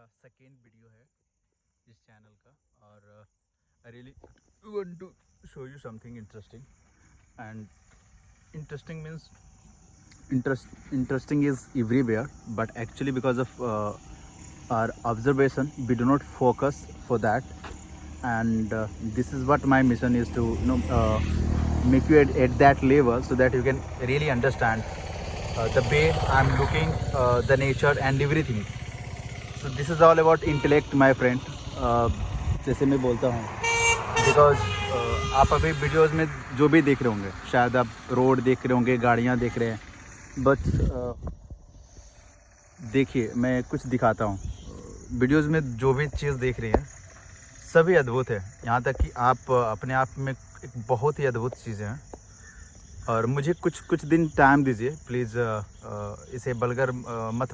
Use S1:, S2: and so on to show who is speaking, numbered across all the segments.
S1: मेरा second video है इस चैनल का और I really want to show you something interesting and interesting means interesting is everywhere, but actually because of our observation we do not focus for that, and this is what my mission is to make you at that level so that you can really understand the way I'm looking the nature and everything. So this is all about intellect, my friend. जैसे मैं बोलता हूँ because आप अभी videos में जो भी देख रहे होंगे, शायद आप रोड देख रहे होंगे, गाड़ियाँ देख रहे हैं, बट देखिए मैं कुछ दिखाता हूँ। वीडियोस में जो भी चीज़ देख रही हैं सभी अद्भुत है, यहाँ तक कि आप अपने आप में एक बहुत ही अद्भुत चीज़ें हैं। और मुझे कुछ दिन टाइम दीजिए प्लीज़। इसे बलगर मत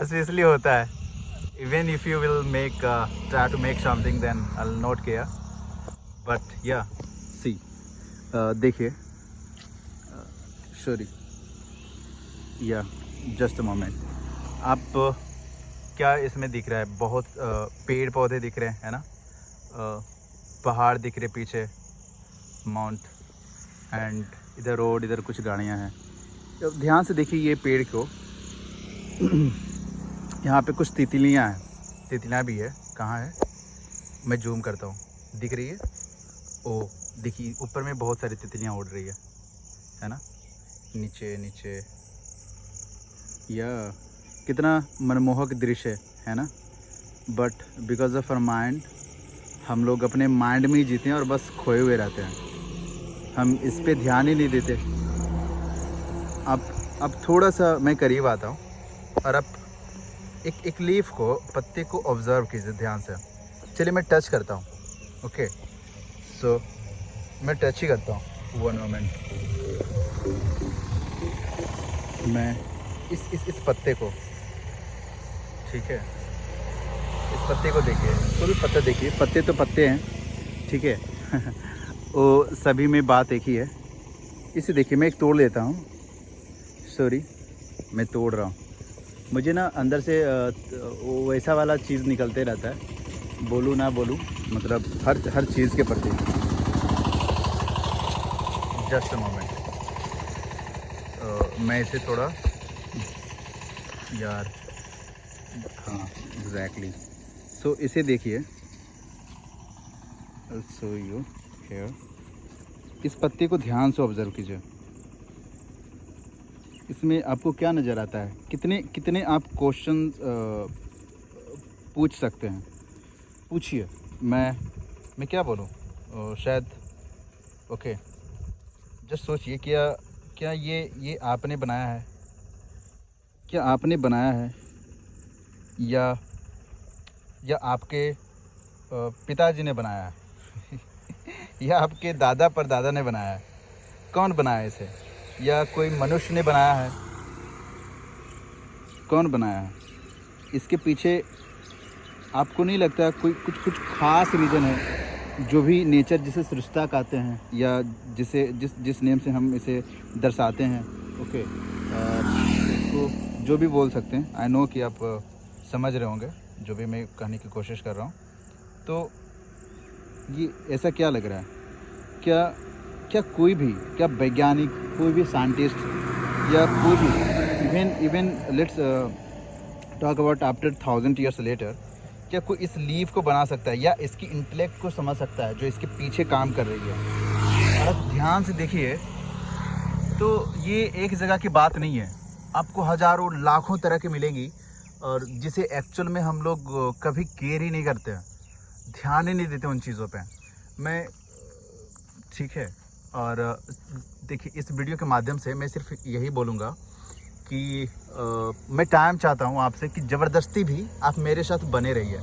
S1: ऐसे इसलिए होता है, even if you will make try to make something then I will not care, but yeah see देखिए सॉरी या जस्ट अ मोमेंट। आप क्या इसमें दिख रहा है, बहुत पेड़ पौधे दिख रहे हैं, है ना, पहाड़ दिख रहे पीछे, माउंट, एंड इधर रोड, इधर कुछ गाड़ियां हैं। अब ध्यान से देखिए ये पेड़ को यहाँ पे कुछ तितलियाँ हैं, तितलियाँ भी है। कहाँ है, मैं जूम करता हूँ, दिख रही है? ओ देखिए ऊपर में बहुत सारी तितलियाँ उड़ रही है ना, नीचे नीचे। या कितना मनमोहक दृश्य है ना, but because of our mind हम लोग अपने माइंड में ही जीते हैं और बस खोए हुए रहते हैं, हम इस पे ध्यान ही नहीं देते। अब थोड़ा सा मैं करीब आता हूँ और अब एक लीफ को, पत्ते को ऑब्जर्व कीजिए ध्यान से। चलिए मैं टच करता हूँ, ओके सो मैं टच ही करता हूँ। वन मोमेंट, मैं इस पत्ते को, ठीक है, इस पत्ते को देखिए, कोई भी पत्ता देखिए, पत्ते तो पत्ते हैं, ठीक है वो सभी में बात एक ही है। इसे देखिए, मैं एक तोड़ लेता हूँ, सॉरी मैं तोड़ रहा हूँ। मुझे ना अंदर से वो वैसा वाला चीज़ निकलते रहता है, बोलूँ ना बोलूँ, मतलब हर चीज़ के प्रति। जस्ट अ मोमेंट, मैं इसे थोड़ा, यार हाँ एग्जैक्टली, सो इसे देखिए, सो यू हेयर, इस पत्ते को ध्यान से ऑब्जर्व कीजिए। इसमें आपको क्या नज़र आता है? कितने आप क्वेश्चन पूछ सकते हैं, पूछिए। मैं क्या बोलूँ, शायद ओके, जस्ट सोचिए, क्या ये आपने बनाया है? क्या आपने बनाया है या आपके पिताजी ने बनाया है या आपके दादा परदादा ने बनाया है? कौन बनाया इसे? या कोई मनुष्य ने बनाया है? कौन बनाया है? इसके पीछे आपको नहीं लगता कोई कुछ खास रीज़न है, जो भी नेचर जिसे सृष्टा कहते हैं, या जिस नेम से हम इसे दर्शाते हैं, ओके, तो जो भी बोल सकते हैं। आई नो कि आप समझ रहे होंगे जो भी मैं कहने की कोशिश कर रहा हूँ। तो ये ऐसा क्या लग रहा है, क्या कोई भी, क्या वैज्ञानिक, कोई भी साइंटिस्ट, या कोई भी, even let's talk about after 1000 years later, क्या कोई इस लीफ को बना सकता है या इसकी इंटेलेक्ट को समझ सकता है जो इसके पीछे काम कर रही है? और आप ध्यान से देखिए तो ये एक जगह की बात नहीं है, आपको हज़ारों लाखों तरह के मिलेंगी, और जिसे एक्चुअल में हम लोग कभी केयर ही नहीं करते हैं, ध्यान ही नहीं देते उन चीज़ों पे। मैं ठीक है, और देखिए इस वीडियो के माध्यम से मैं सिर्फ यही बोलूँगा कि मैं टाइम चाहता हूँ आपसे कि ज़बरदस्ती भी आप मेरे साथ बने रहिए।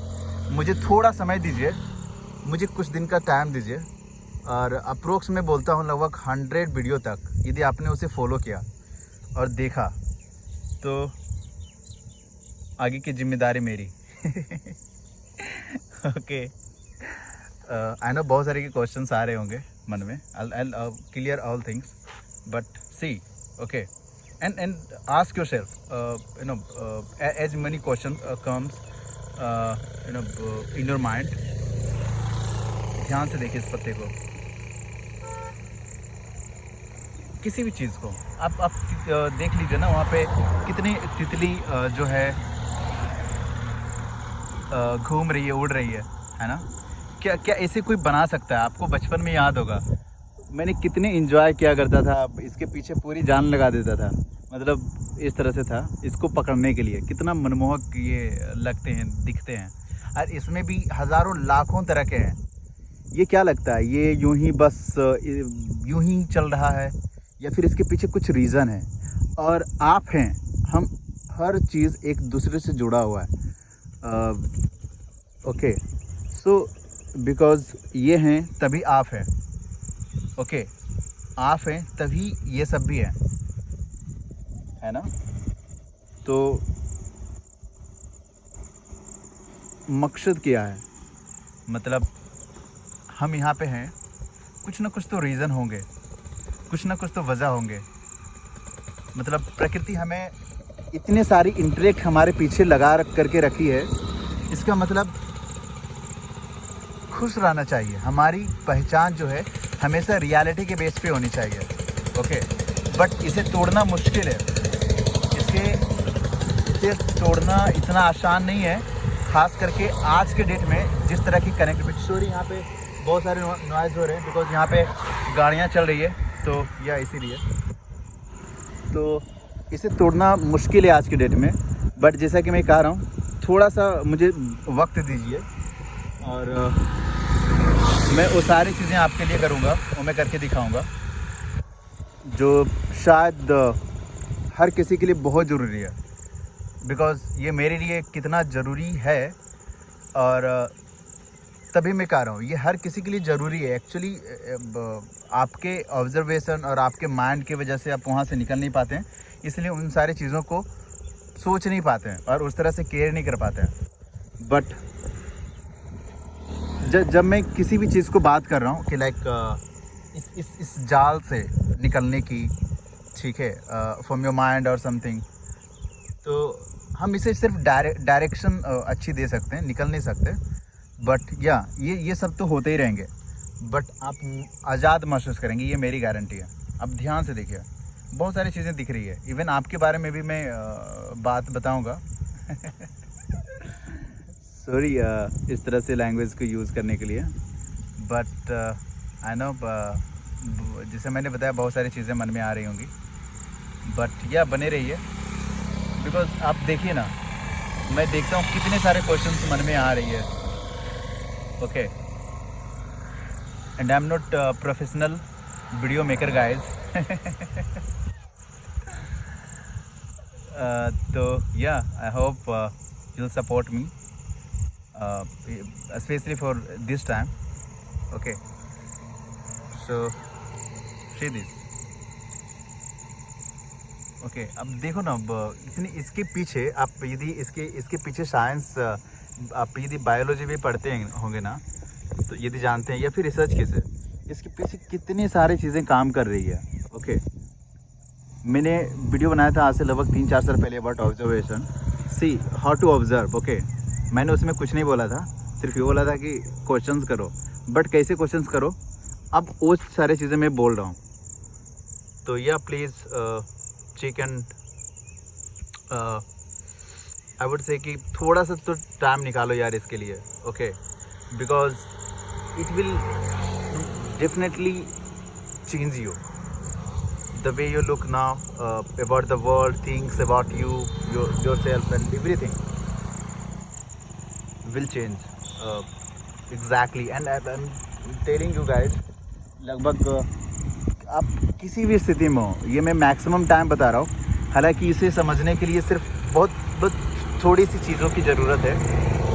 S1: मुझे थोड़ा समय दीजिए, मुझे कुछ दिन का टाइम दीजिए, और अप्रोक्स में बोलता हूँ लगभग 100 वीडियो तक यदि आपने उसे फॉलो किया और देखा तो आगे की जिम्मेदारी मेरी ओके। आई नो बहुत सारे के क्वेश्चंस आ रहे होंगे मन में, I clear all things, but see okay, and ask yourself, as many questions comes in your mind. ध्यान से देखिए इस पत्ते को, किसी भी चीज़ को आप देख लीजिए ना, वहाँ पे कितनी तितली जो है घूम रही है, उड़ रही है ना। क्या क्या ऐसे कोई बना सकता है? आपको बचपन में याद होगा मैंने कितने एंजॉय किया करता था, इसके पीछे पूरी जान लगा देता था, मतलब इस तरह से था इसको पकड़ने के लिए। कितना मनमोहक ये लगते हैं, दिखते हैं, और इसमें भी हज़ारों लाखों तरह के हैं। ये क्या लगता है, ये यूं ही बस यूं ही चल रहा है या फिर इसके पीछे कुछ रीज़न है? और आप हैं, हम हर चीज़ एक दूसरे से जुड़ा हुआ है। ओके, सो बिकॉज़ ये हैं तभी आप हैं। ओके, आप हैं तभी ये सब भी है ना। तो मकसद क्या है, मतलब हम यहाँ पे हैं, कुछ ना कुछ तो रीज़न होंगे, कुछ ना कुछ तो वजह होंगे। मतलब प्रकृति हमें इतने सारी इंटरेक्ट हमारे पीछे लगा करके रखी है, इसका मतलब खुश रहना चाहिए। हमारी पहचान जो है हमेशा रियलिटी के बेस पे होनी चाहिए। ओके, बट इसे तोड़ना मुश्किल है, इसे तोड़ना इतना आसान नहीं है, ख़ास करके आज के डेट में जिस तरह की कनेक्टिविटी। सॉरी, यहाँ पे बहुत सारे नॉइज़ हो रहे हैं बिकॉज़ यहाँ पे गाड़ियाँ चल रही है, तो या इसीलिए तो इसे तोड़ना मुश्किल है आज के डेट में। बट जैसा कि मैं कह रहा हूँ, थोड़ा सा मुझे वक्त दीजिए और मैं वो सारी चीज़ें आपके लिए करूँगा, वो मैं करके दिखाऊँगा जो शायद हर किसी के लिए बहुत ज़रूरी है। बिकॉज़ ये मेरे लिए कितना ज़रूरी है, और तभी मैं कह रहा हूँ ये हर किसी के लिए ज़रूरी है। एक्चुअली आपके ऑब्जर्वेशन और आपके माइंड की वजह से आप वहाँ से निकल नहीं पाते हैं, इसलिए उन सारी चीज़ों को सोच नहीं पाते हैं और उस तरह से केयर नहीं कर पाते हैं। बट जब मैं किसी भी चीज़ को बात कर रहा हूँ कि लाइक इस जाल से निकलने की, ठीक है, फ्रॉम योर माइंड और समथिंग, तो हम इसे सिर्फ डायरेक्शन अच्छी दे सकते हैं, निकल नहीं सकते। बट या ये सब तो होते ही रहेंगे, बट आप आज़ाद महसूस करेंगे, ये मेरी गारंटी है। अब ध्यान से देखिए, बहुत सारी चीज़ें दिख रही है, इवन आपके बारे में भी मैं बात बताऊंगा। सॉरी इस तरह से लैंग्वेज को यूज़ करने के लिए, बट आई नो जैसे मैंने बताया बहुत सारी चीज़ें मन में आ रही होंगी, बट या बने रहिए। बिकॉज आप देखिए ना, मैं देखता हूँ कितने सारे क्वेश्चंस मन में आ रही है। Okay, and I am not professional video maker guys. तो या I hope you'll support me, especially for this time. Okay, so see this. Okay, अब देखो ना, अब इतनी इसके पीछे आप यदि इसके पीछे साइंस, आप यदि बायोलॉजी भी पढ़ते होंगे ना, तो यदि जानते हैं, या फिर रिसर्च कैसे, इसके पीछे कितनी सारी चीज़ें काम कर रही है। ओके, मैंने वीडियो बनाया था आज से लगभग 3-4 साल पहले about observation, see how to observe. Okay, मैंने उसमें कुछ नहीं बोला था, सिर्फ ये बोला था कि क्वेश्चंस करो, बट कैसे क्वेश्चंस करो, अब वो सारी चीज़ें मैं बोल रहा हूँ। तो yeah please check and I would say कि थोड़ा सा तो टाइम निकालो यार इसके लिए। Okay, because it will definitely change you, the way you look now, about the world, things about you, yourself and everything will change exactly. And I'm telling you guys, लगभग आप किसी भी स्थिति में हो, ये मैं मैक्सिमम टाइम बता रहा हूँ। हालांकि इसे समझने के लिए सिर्फ बहुत थोड़ी सी चीज़ों की ज़रूरत है,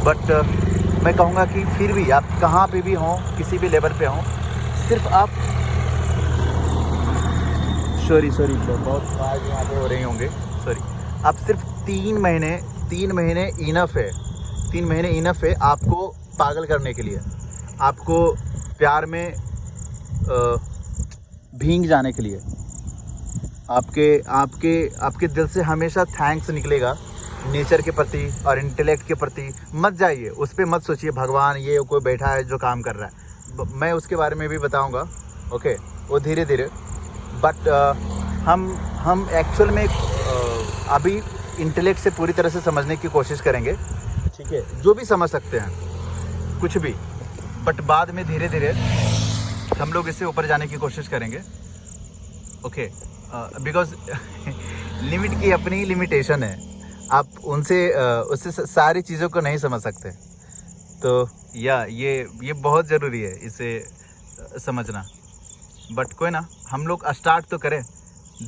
S1: बट मैं कहूँगा कि फिर भी आप कहाँ पे भी हों, किसी भी लेवल पे हों, सिर्फ आप सॉरी बहुत आवाज़ यहाँ पे हो रही होंगे, सॉरी। आप सिर्फ 3 महीने इनफ है, 3 महीने इनफ है आपको पागल करने के लिए, आपको प्यार में भीग जाने के लिए। आपके आपके आपके दिल से हमेशा थैंक्स निकलेगा नेचर के प्रति और इंटेलेक्ट के प्रति। मत जाइए उस पर, मत सोचिए भगवान ये कोई बैठा है जो काम कर रहा है। मैं उसके बारे में भी बताऊंगा, ओके, वो धीरे धीरे। बट हम एक्चुअल में अभी इंटेलेक्ट से पूरी तरह से समझने की कोशिश करेंगे, ठीक है, जो भी समझ सकते हैं कुछ भी। बट बाद में धीरे धीरे हम लोग इससे ऊपर जाने की कोशिश करेंगे, ओके, बिकॉज लिमिट की अपनी लिमिटेशन है। आप उससे सारी चीज़ों को नहीं समझ सकते। तो ये बहुत ज़रूरी है इसे समझना। बट कोई ना, हम लोग स्टार्ट तो करें,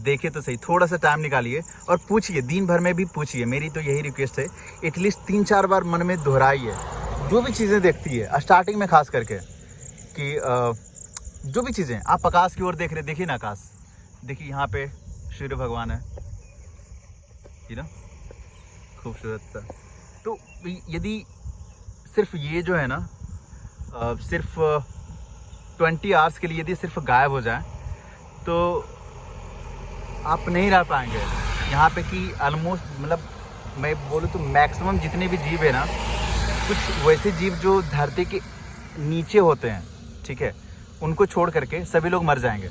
S1: देखे तो सही, थोड़ा सा टाइम निकालिए और पूछिए, दिन भर में भी पूछिए। मेरी तो यही रिक्वेस्ट है, एटलीस्ट 3-4 बार मन में दोहराइए जो भी चीज़ें देखती है, स्टार्टिंग में खास करके, कि जो भी चीज़ें आप आकाश की ओर देख रहे, देखिए ना आकाश, देखिए यहाँ पे सूर्य भगवान है, ये ना खूबसूरत सा। तो यदि सिर्फ ये जो है ना सिर्फ 20 आवर्स के लिए यदि सिर्फ गायब हो जाए तो आप नहीं रह पाएंगे यहाँ पे। कि ऑलमोस्ट, मतलब मैं बोलूँ तो मैक्सिमम जितने भी जीव है ना, कुछ वैसे जीव जो धरती के नीचे होते हैं, ठीक है, उनको छोड़ करके सभी लोग मर जाएंगे।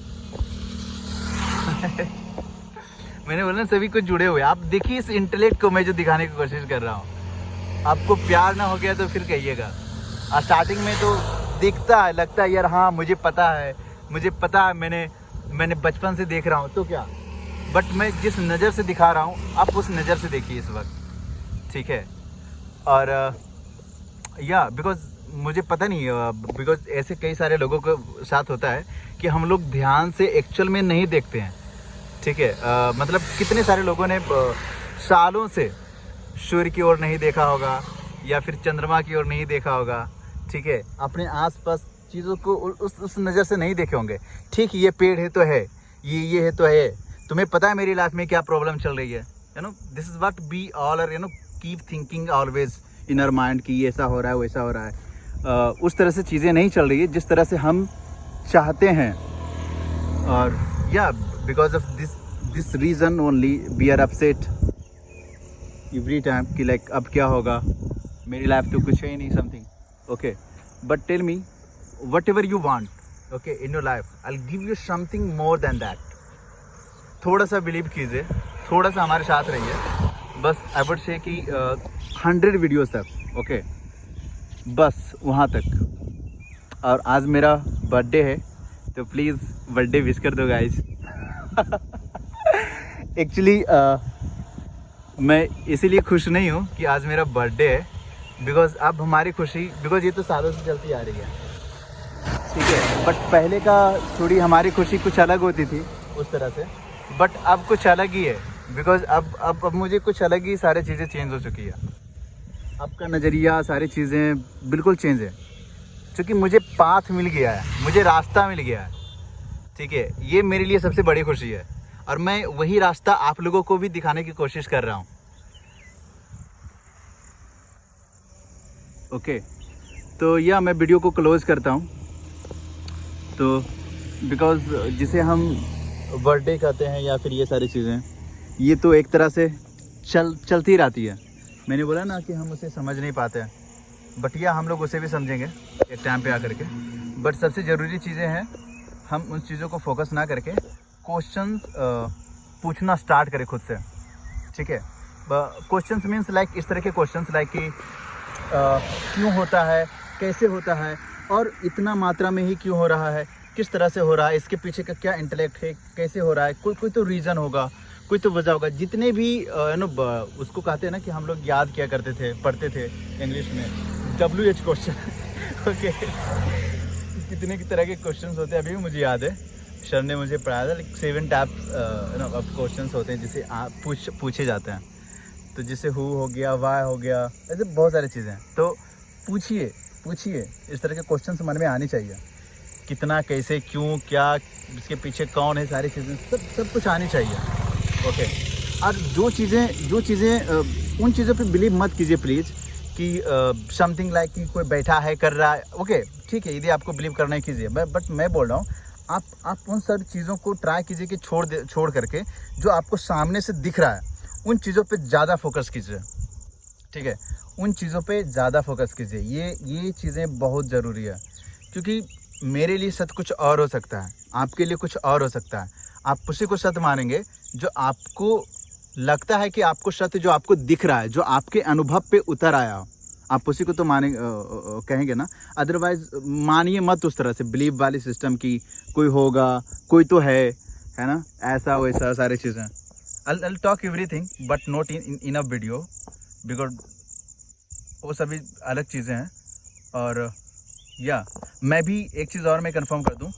S1: मैंने बोला ना, सभी कुछ जुड़े हुए। आप देखिए इस इंटेलेक्ट को मैं जो दिखाने की कोशिश कर रहा हूँ। आपको प्यार ना हो गया तो फिर कहिएगा। स्टार्टिंग में तो दिखता है, लगता है यार हाँ मुझे पता है, मैंने बचपन से देख रहा हूँ, तो क्या। बट मैं जिस नज़र से दिखा रहा हूँ आप उस नज़र से देखिए इस वक्त, ठीक है। और बिकॉज मुझे पता नहीं, बिकॉज ऐसे कई सारे लोगों के साथ होता है कि हम लोग ध्यान से एक्चुअल में नहीं देखते हैं, ठीक है। मतलब कितने सारे लोगों ने सालों से सूर्य की ओर नहीं देखा होगा या फिर चंद्रमा की ओर नहीं देखा होगा, ठीक है, अपने आसपास चीज़ों को उस नज़र से नहीं देखे होंगे। ठीक, ये पेड़ है तो है, ये है तो है। तुम्हें पता है मेरी लाइफ में क्या प्रॉब्लम चल रही है, you know, this is what we all are, you know, keep thinking always in our mind कि ऐसा हो रहा है वैसा हो रहा है। उस तरह से चीज़ें नहीं चल रही है जिस तरह से हम चाहते हैं। और because of this reason only we are upset every time कि like अब क्या होगा, मेरी लाइफ तो कुछ है ही नहीं, something, okay, but tell me whatever you want, okay, in your life I'll give you something more than that। थोड़ा सा बिलीव कीजिए, थोड़ा सा हमारे साथ रहिए, बस I would say कि 100 वीडियोस तक, okay, बस वहाँ तक। और आज मेरा बर्थडे है तो प्लीज़ बर्थडे विश कर दो गाइज। एक्चुअली मैं इसीलिए खुश नहीं हूँ कि आज मेरा बर्थडे है, बिकॉज अब हमारी खुशी, बिकॉज ये तो सालों से चलती आ रही है, ठीक है, बट पहले का थोड़ी हमारी खुशी कुछ अलग होती थी उस तरह से, बट अब कुछ अलग ही है, बिकॉज अब मुझे कुछ अलग ही सारी चीज़ें चेंज हो चुकी है। आपका नज़रिया, सारी चीज़ें बिल्कुल चेंज है, क्योंकि मुझे पाथ मिल गया है, मुझे रास्ता मिल गया है, ठीक है। ये मेरे लिए सबसे बड़ी खुशी है और मैं वही रास्ता आप लोगों को भी दिखाने की कोशिश कर रहा हूँ, ओके। तो मैं वीडियो को क्लोज करता हूँ। तो बिकॉज जिसे हम बर्थडे कहते हैं या फिर ये सारी चीज़ें, ये तो एक तरह से चलती रहती है। मैंने बोला ना कि हम उसे समझ नहीं पाते हैं, बट हम लोग उसे भी समझेंगे एक टाइम पे आकर के। बट सबसे ज़रूरी चीज़ें हैं, हम उन चीज़ों को फोकस ना करके क्वेश्चंस पूछना स्टार्ट करें खुद से, ठीक है। क्वेश्चंस मीन्स लाइक इस तरह के क्वेश्चंस लाइक कि क्यों होता है, कैसे होता है, और इतना मात्रा में ही क्यों हो रहा है, किस तरह से हो रहा है, इसके पीछे का क्या इंटेलेक्ट है, कैसे हो रहा है, कोई तो रीज़न होगा, कोई तो वजह होगा। जितने भी उसको कहते हैं ना कि हम लोग याद किया करते थे, पढ़ते थे इंग्लिश में, WH क्वेश्चन, ओके, कितने की तरह के क्वेश्चंस होते हैं, अभी भी मुझे याद है, सर ने मुझे पढ़ाया था। लाइक 7 टाइप्स ऑफ क्वेश्चंस होते हैं जिसे आप पूछे जाते हैं। तो जैसे हु हो गया, वाई हो गया, ऐसे बहुत सारी चीज़ें। तो पूछिए, इस तरह के क्वेश्चन मन में आनी चाहिए। कितना, कैसे, क्यों, क्या, इसके पीछे कौन है, सारी चीज़ें सब कुछ आनी चाहिए, ओके। और जो चीज़ें उन चीज़ों पे बिलीव मत कीजिए प्लीज़ कि समथिंग लाइक कि कोई बैठा है कर रहा है, ओके, ठीक है, यदि आपको बिलीव करना है कीजिए, बट मैं बोल रहा हूँ आप उन सारी चीज़ों को ट्राई कीजिए कि छोड़ करके जो आपको सामने से दिख रहा है उन चीज़ों पे ज़्यादा फोकस कीजिए, ठीक है। उन चीज़ों पे ज़्यादा फोकस कीजिए, ये चीज़ें बहुत ज़रूरी है, क्योंकि मेरे लिए सत्य कुछ और हो सकता है, आपके लिए कुछ और हो सकता है। आप उसी को सत्य मानेंगे जो आपको लगता है कि आपको सत्य, जो आपको दिख रहा है, जो आपके अनुभव पे उतर आया हो, आप उसी को तो माने कहेंगे ना। अदरवाइज मानिए मत उस तरह से बिलीव वाली सिस्टम की कोई होगा, कोई तो है ना, ऐसा वैसा सारी चीज़ें। I'll talk everything but not in a video because वो सभी अलग चीज़ें हैं। और या मैं भी एक चीज़ और मैं कंफर्म कर दूं,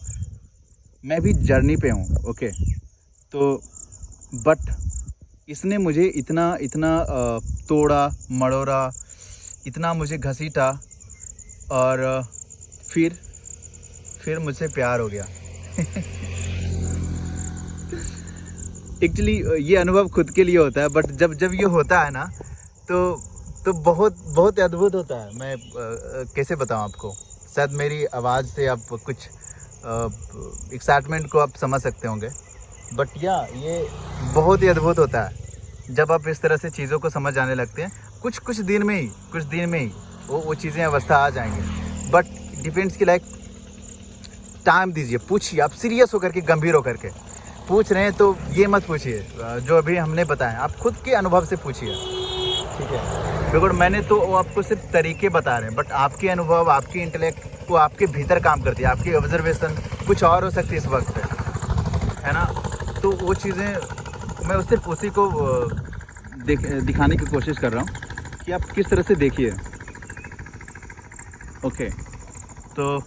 S1: मैं भी जर्नी पे हूँ, ओके। तो बट इसने मुझे इतना तोड़ा मड़ोड़ा, इतना मुझे घसीटा, और फिर मुझसे प्यार हो गया। एक्चुअली ये अनुभव खुद के लिए होता है, बट जब ये होता है ना तो बहुत अद्भुत होता है। मैं कैसे बताऊं आपको, शायद मेरी आवाज़ से आप कुछ एक्साइटमेंट को आप समझ सकते होंगे, बट ये बहुत ही अद्भुत होता है जब आप इस तरह से चीज़ों को समझ आने लगते हैं। कुछ दिन में ही वो चीज़ें अवस्था आ जाएंगे, बट डिपेंड्स की लाइक टाइम दीजिए, पूछिए, आप सीरियस होकर के, गंभीर होकर के पूछ रहे हैं तो ये मत पूछिए जो अभी हमने बताया, आप खुद के अनुभव से पूछिए, ठीक है। बिकॉज मैंने तो वो आपको सिर्फ तरीके बता रहे हैं, बट आपके अनुभव, आपकी इंटेलेक्ट वो आपके भीतर काम करती है, आपकी ऑब्जर्वेशन कुछ और हो सकती है इस वक्त पे, है ना। तो वो चीज़ें मैं सिर्फ उसी को दिखाने की कोशिश कर रहा हूँ कि आप किस तरह से देखिए, ओके। तो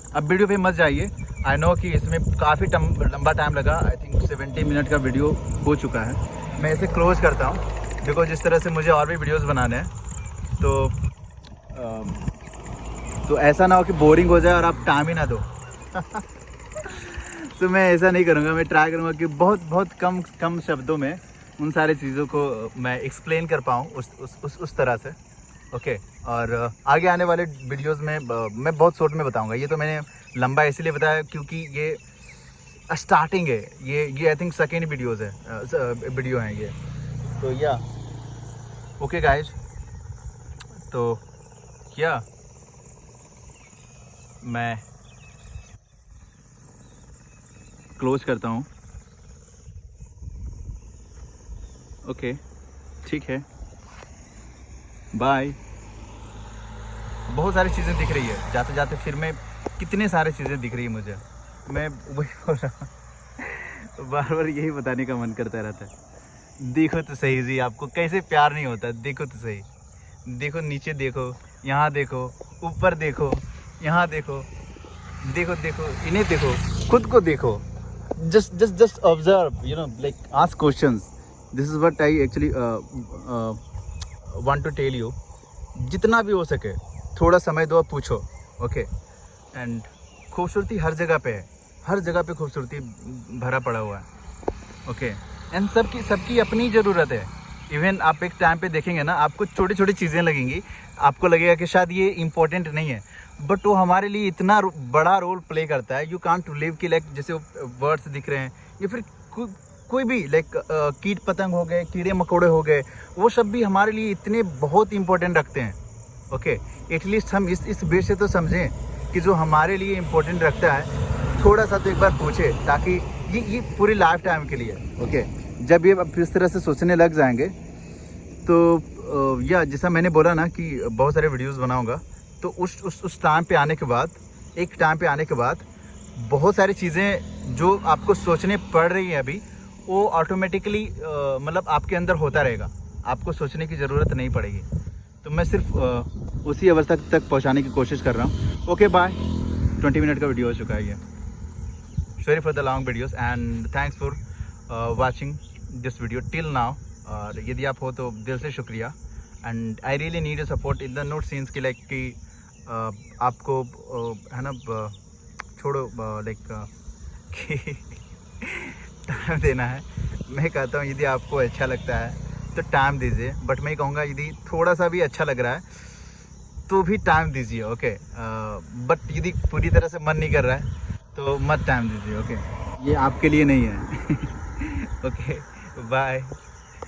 S1: अब वीडियो पे मत जाइए। आई नो कि इसमें काफ़ी लंबा टाइम लगा, आई थिंक 70 मिनट का वीडियो हो चुका है। मैं इसे क्लोज करता हूँ, देखो जिस तरह से मुझे और भी वीडियोस बनाने हैं, तो ऐसा ना हो कि बोरिंग हो जाए और आप टाइम ही ना दो। तो मैं ऐसा नहीं करूँगा, मैं ट्राई करूँगा कि बहुत कम शब्दों में उन सारी चीज़ों को मैं एक्सप्लेन कर पाऊँ उस तरह से, ओके। और आगे आने वाले वीडियोस में मैं बहुत शॉर्ट में बताऊंगा। ये तो मैंने लंबा इसलिए बताया क्योंकि ये स्टार्टिंग है, ये आई थिंक सेकेंड वीडियो है ये। तो ओके गाइज, तो मैं क्लोज करता हूँ, ओके, ठीक है, बाय। बहुत सारी चीज़ें दिख रही है जाते जाते, फिर में कितने सारी चीज़ें दिख रही है मुझे, मैं वही बोल रहा हूँ, बार यही बताने का मन करता रहता है। देखो तो सही जी, आपको कैसे प्यार नहीं होता, देखो तो सही, देखो नीचे देखो, यहाँ देखो, ऊपर देखो, यहाँ देखो, देखो इन्हें देखो, खुद को देखो, just observe, like ask questions. This is what I actually want to tell you. जितना भी हो सके थोड़ा समय दो, पूछो, ओके। एंड खूबसूरती हर जगह पे है, हर जगह पे खूबसूरती भरा पड़ा हुआ है, ओके। एंड सबकी अपनी ज़रूरत है। इवन आप एक टाइम पे देखेंगे ना, आपको छोटी छोटी चीज़ें लगेंगी, आपको लगेगा कि शायद ये इम्पोर्टेंट नहीं है, बट वो हमारे लिए इतना बड़ा रोल प्ले करता है। यू कांट लिव की लाइक जैसे वर्ड्स दिख रहे हैं, या फिर कोई भी लाइक कीट पतंग हो गए, कीड़े मकोड़े हो गए, वो सब भी हमारे लिए इतने बहुत इम्पोर्टेंट रखते हैं, ओके। एटलीस्ट हम इस बेस से तो समझें कि जो हमारे लिए इम्पोर्टेंट रखता है, थोड़ा सा तो एक बार पूछे, ताकि ये पूरी लाइफ टाइम के लिए, ओके। जब ये अब इस तरह से सोचने लग जाएंगे तो जैसा मैंने बोला ना कि बहुत सारे वीडियोस बनाऊंगा, तो उस टाइम पे आने के बाद, एक टाइम पे आने के बाद बहुत सारी चीज़ें जो आपको सोचने पड़ रही है अभी, वो ऑटोमेटिकली मतलब आपके अंदर होता रहेगा, आपको सोचने की ज़रूरत नहीं पड़ेगी। तो मैं सिर्फ उसी अवस्था तक पहुंचाने की कोशिश कर रहा हूं। ओके बाय, 20 मिनट का वीडियो हो चुका है ये। Sorry for the long videos and thanks for watching this video till now. और यदि आप हो तो दिल से शुक्रिया। And I really need your support in the note scenes की, लाइक कि आपको है ना, छोड़ो लाइक कि टाइम देना है। मैं कहता हूँ यदि आपको अच्छा लगता है तो टाइम दीजिए, बट मैं कहूँगा यदि थोड़ा सा भी अच्छा लग रहा है तो भी टाइम दीजिए, ओके। बट यदि पूरी तरह से मन नहीं कर रहा है तो मत टाइम दीजिए। ओके, ये आपके लिए नहीं है। Okay, bye.